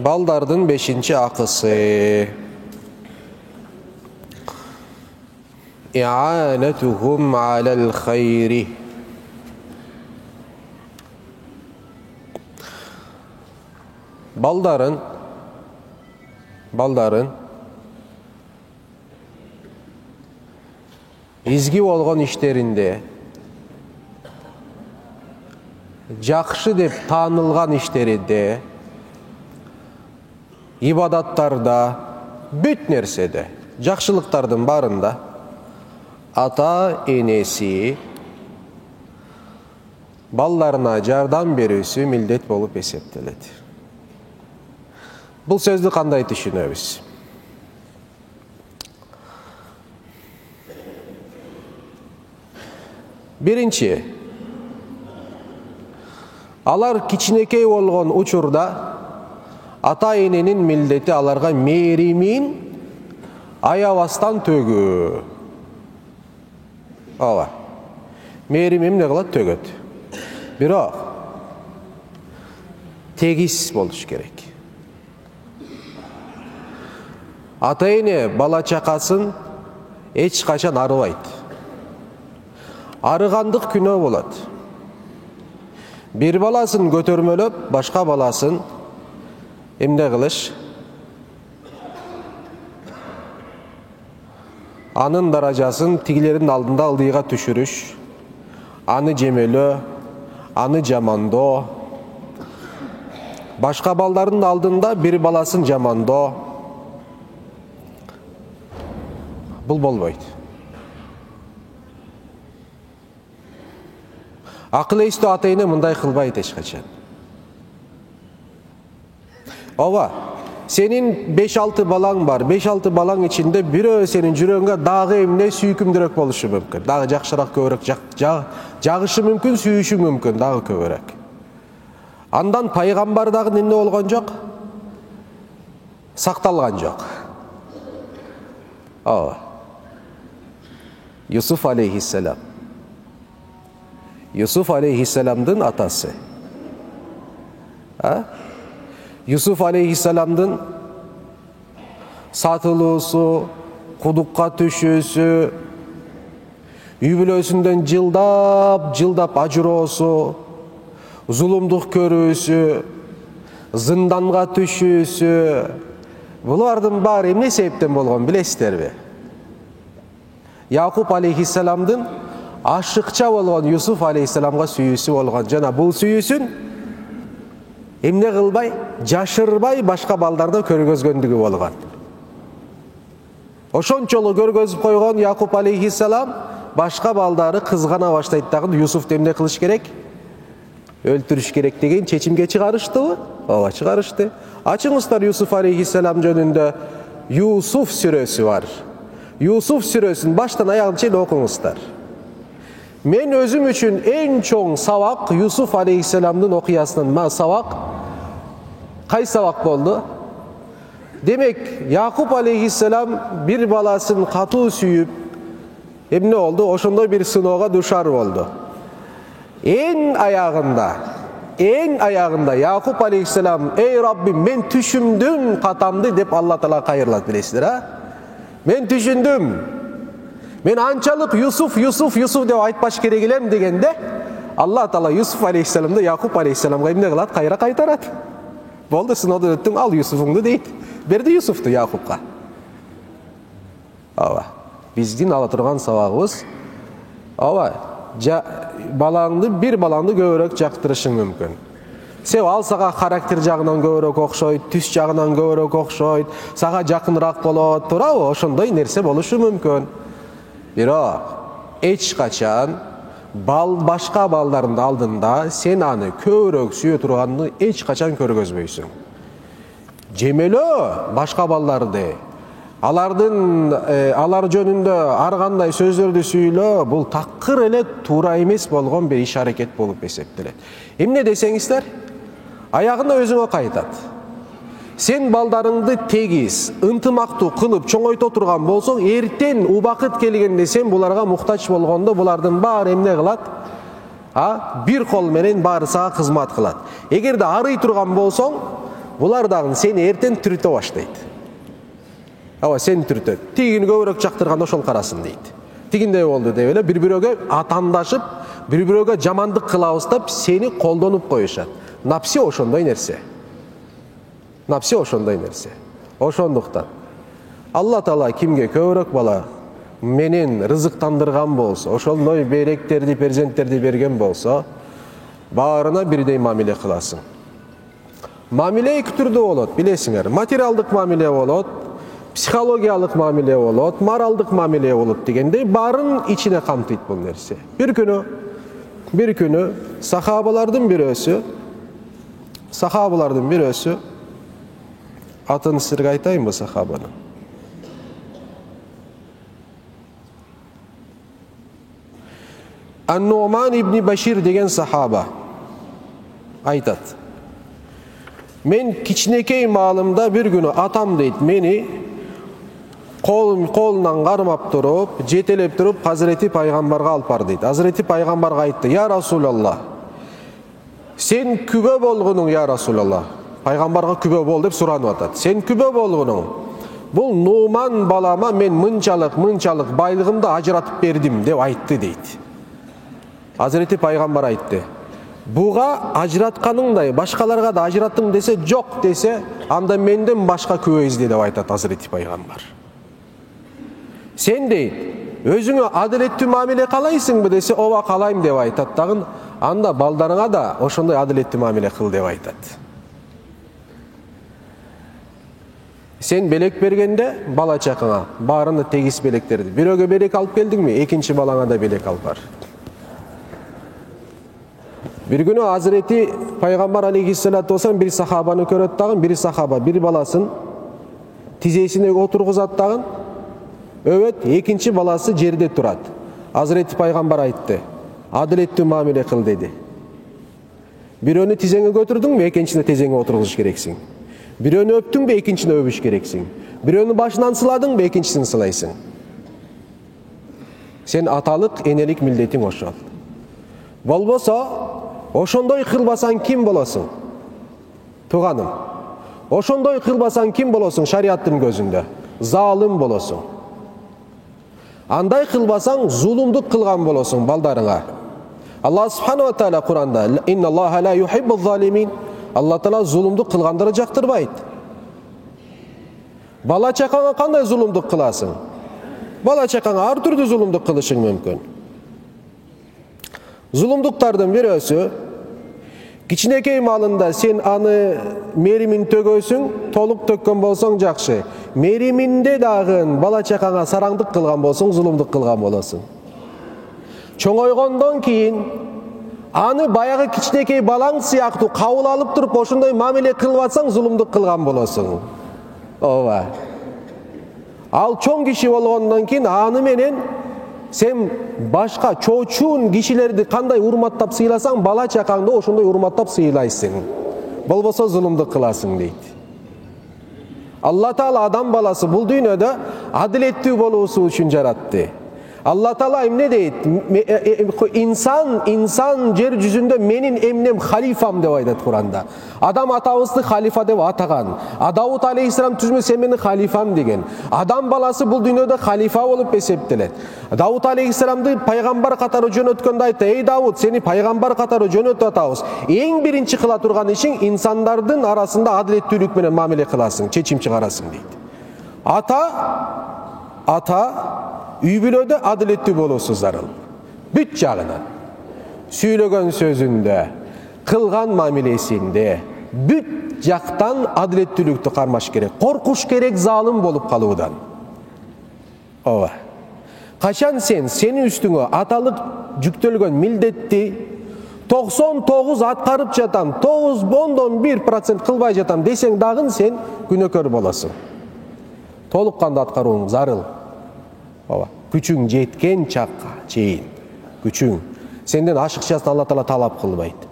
Baldardın 5-ci akısı. İ'anetuhum alel hayri. Baldarın izgi bolğon işlerinde, jakşı dep taanılgan işlerinde, ibadattarda, büt nersede, jakşılıktardın barında ata enesi ballarına jardam berүүsü mildet bolup esептелет. Бұл сөзді қандай түшүнөбүз? Биринчи, алар кичинекей болгон учурда ата эненин милдети аларга мээримин аябастан төгүү. Ооба. Мээрим эмне кылат? Төгөт. Бирок тегиз болуш керек. Ата эне бала чакасын эч качан арыбайт. Арыгандык күнөө болот. Bir баласын көтөрмөлөп, башка баласын эмне кылыш? Анын даражасын тигилердин алдында ылдыйга түшүрүш, аны жемелөө, аны жамандоо. Башка балдардын алдында bir баласын жамандоо. Бұл болбойт. Акыл эстүү ата эне мындай кылбайт эч качан. Ооба, сенин 5-6 балаң бар. 5-6 балаң ичинде бирөө сенин жүрөгүңө дагы эмне сүйкүмдүүрөөк болушу мүмкүн. Дагы жакшыраак, көбүрөөк жагышы мүмкүн, сүйүшү мүмкүн, дагы көбүрөөк. Андан пайгамбар дагы эмне болгон жок? Сакталган жок. Ооба. Yusuf aleyhisselam. Yusuf aleyhisselamdın atası. Yusuf aleyhisselamdın satılууsu, kudukka түшүүсү, үй бүлөсүндөн жылдап ажыроосу, зулумдук көрүүсү, зынданга түшүүсү, булардын баары эмне себептен болгон билесиздерби? Якуб алейхисселамдын ашыкча болгон Юсуф алейхисселамга сүйүүсү болгон. Жана бул сүйүүсүн эмне кылбай, жашырбай башка балдарда көргөзгөндүгү болгон. Ошончолу көргөзүп койгон Якуб алейхисселам башка балдары кызгана баштайт дагы Юсуфту эмне кылыш керек? Өлтүрүш керек деген чечимге чыгарыштыбы? Ооба, чыгарышты. Ачыңыздар Юсуф алейхисселам жөнүндө Юсуф сүрөсү бар. Yusuf сүрөсүн баштан аягына чейин окуңуздар. Мен өзүм үчүн эң чоң сабак Юсуф алейхисселамдын окуясынан сабак. Кай сабак болду? Демек, Якуб алейхисселам bir баласын катуу сүйүп, эмне болду? Ошондой бир сыноого душар болду. Эң аягында Якуб алейхисселам: "Эй Раббим, мен түшүмдүм катамды" деп Алла Таала кайрылат, билесиздер, а? Мен түшүндүм. Мен анчалык Юсуф деп айтпаш керек элем дегенде, Алла Таала Юсуф алейхисселамды Якуб алейхисселамга эмне кылат? Кайра кайтарат. Болду, сыноодон өттүң, ал Юсуфуңду дейт. Берди Юсуфту Якубка. Ооба. Биздин ала турган сабагыбыз, ооба, балаңды, bir балаңды көбүрөөк жактырышың мүмкүн. Сен ал сага характер жагынан көбүрөөк окшойт, түс жагынан көбүрөөк окшойт, сага жакыныраак болот, туурабы? Ошондой нерсе болушу мүмкүн. Бирок эч качан башка балдардын алдында сен аны көбүрөөк сүйө турганды эч качан көргөзбөйсүң. Жемелөө башка балдарды, алар жөнүндө ар кандай сөздөрдү сүйлөө, бул такыр эле туура эмес болгон бир иш аракет болуп эсептелет. Эмне десеңиздер, аягында өзүңө кайтат. Сен балдарыңды тегиз, ынтымактуу кылып чоңойто турган болсоң, эртең убакыт келгенде сен буларга муктаж болгондо булардын баары эмне кылат? Bir kol менен баары сага кызмат кылат. Эгерде арый турган болсоң, Булар дагы сени эртең түртө баштайт. Ава сени түртөт. Тигини көбүрөөк жактырган ошол карасын дейт. Тигиндей болду деп эле бири-бирөөгө атандашып, бири-бирөөгө жамандык кылабыз деп сени колдонуп коюшат. Напси ошондой нерсе. Напси ошондой нерсе. Ошондуктан Алла Таала кимге көбүрөөк бала менен рызыктандырган болсо, ошондой беректерди, перзенттерди берген болсо, баарына бирдей мамиле кыласың. Мамиле эки түрдүү болот, билесиңер. Материалдык мамиле болот, психологиялык мамиле болот, моралдык мамиле болот дегендей баарын ичине камтыйт бул нерсе. Bir күнү сахабалардын бирөөсү атын сизерге айтайынбы сахабаны? Ан-Нуман ибн Башир деген сахаба айтат. Мен кичинекей маалымда bir күнү атам дейт мени колунан кармап туруп, жетелеп туруп Hazreti Пайгамбарга алып бар дейт. Hazreti Пайгамбарга айтты: "Я Расулаллах, сен күбө болгонуң, я Расулаллах." Пайгамбарга күбө бол деп суранып атат. Сен күбө болгонуң. Бул Нуман балама мен мынчалык байлыгымды ажыратып бердим деп айтты дейт. Hazreti Пайгамбар айтты: "Буга ажыратканыңдай башкаларга да ажыраттың десе, жок десе, анда менден башка күбө изде" деп айтат Hazreti Пайгамбар. Сен дейт, өзүңө адилеттүү мамиле каалайсыңбы десе, ооба каалайм деп айтат дагы, анда балдарыңа да ошондой адилеттүү мамиле кыл деп айтат. Сен белек бергенде бала чакаңа баарына тегиз белектерди. Бирөөгө белек алып келдиңби, экинчи балаңа да белек алып бар. Bir günü Hazreti Peygamber aleyhissalatu vesselam bir sahabanı көрөт дагы, bir sahaba bir balasın tizesine oturguzat дагы. Evet, ikinci balası жерде турат. Hazreti Peygamber aytты: "Adilеттүү мамиле кыл" dedi. Бирөөнү тизеңе көтүрдүңбү, экинчине тизеңе отургузуш керексиң. Бирөөнү öptүңбү, экинчине öpүш керексиң. Бирөөнү башынан сыладыңбы, экинчисин сылайсың. Сен аталык, энелик милдетиң ошол. Болбосо, ошондой кылбасаң ким болосуң? Туганым. Ошондой кылбасаң ким болосуң шариаттын көзүндө? Залым болосуң. Андай кылбасаң зулумдук кылган болосуң балдарыңа. Алла субхана ва таала Куранда: "Инна Аллаха ла юхиббу залимин." Алла Таала зулумдук кылгандарды жактырбайт. Бала чакаңа кандай зулумдук кыласың? Бала чакаңа ар түрдүү зулумдук кылышың мүмкүн. Zulumduktardın birisi, кичинекей малында сен аны меримин төгөсүң, толук төккөн болсоң жакшы. Мериминде дагы бала чакаңа сараңдык кылган болсоң, зулумдук кылган болосуң. Чоңойгондон кийин аны баягы кичинекей балаң сыяктуу кабыл алып туруп, ошондой мамиле кылып атсаң, зулумдук кылган болосуң. Ооба. Ал чоң киши болгондон кийин аны менен сен башка чоочун кишилерди кандай урматтап сыйласаң, бала чакаңды ошондой урматтап сыйлайсың. Болбосо зулумдук кыласың дейт. Алла Таала адам баласы бул дүйнөдө адилеттүү болуусу үчүн жаратты. Алла Таала эмне дейт? İnsan жер жүзүндө менин эмнем халифам деп айтат Куранда. Адам атабызды халифа деп атаган. Давуд алейхиссалам түзмө сен менин халифам деген. Адам баласы бул дүйнөдө халифа болуп эсептелет. Давуд алейхиссаламды пайгамбар катары жөнөткөндө айтты: "Эй Давуд, сени пайгамбар катары жөнөтүп атабыз. Эң биринчи кыла турган ишиң инсандардын арасында адилеттүүлүк менен мамиле кыласың, чечим чыгарасың" дейт. Ата үй бүлөдө адилеттүү болуусу зарыл. Бүт жагынан. Сүйлөгөн сөзүндө, кылган мамилесинде бүт жактан адилеттүүлүктү кармаш керек. Коркуш керек залым болуп калуудан. Ооба. Качан сенин үстүңө аталык жүктөлгөн милдетти 99 аткарып жатам, 9,1% кылбай жатам десең дагы сен күнөөкөр болосуң. Толук кандуу аткарууң зарыл. Ооба. Күчүң жеткен чакка чейин. Күчүң. Сенден ашыкчасын Алла Таала талап кылбайт.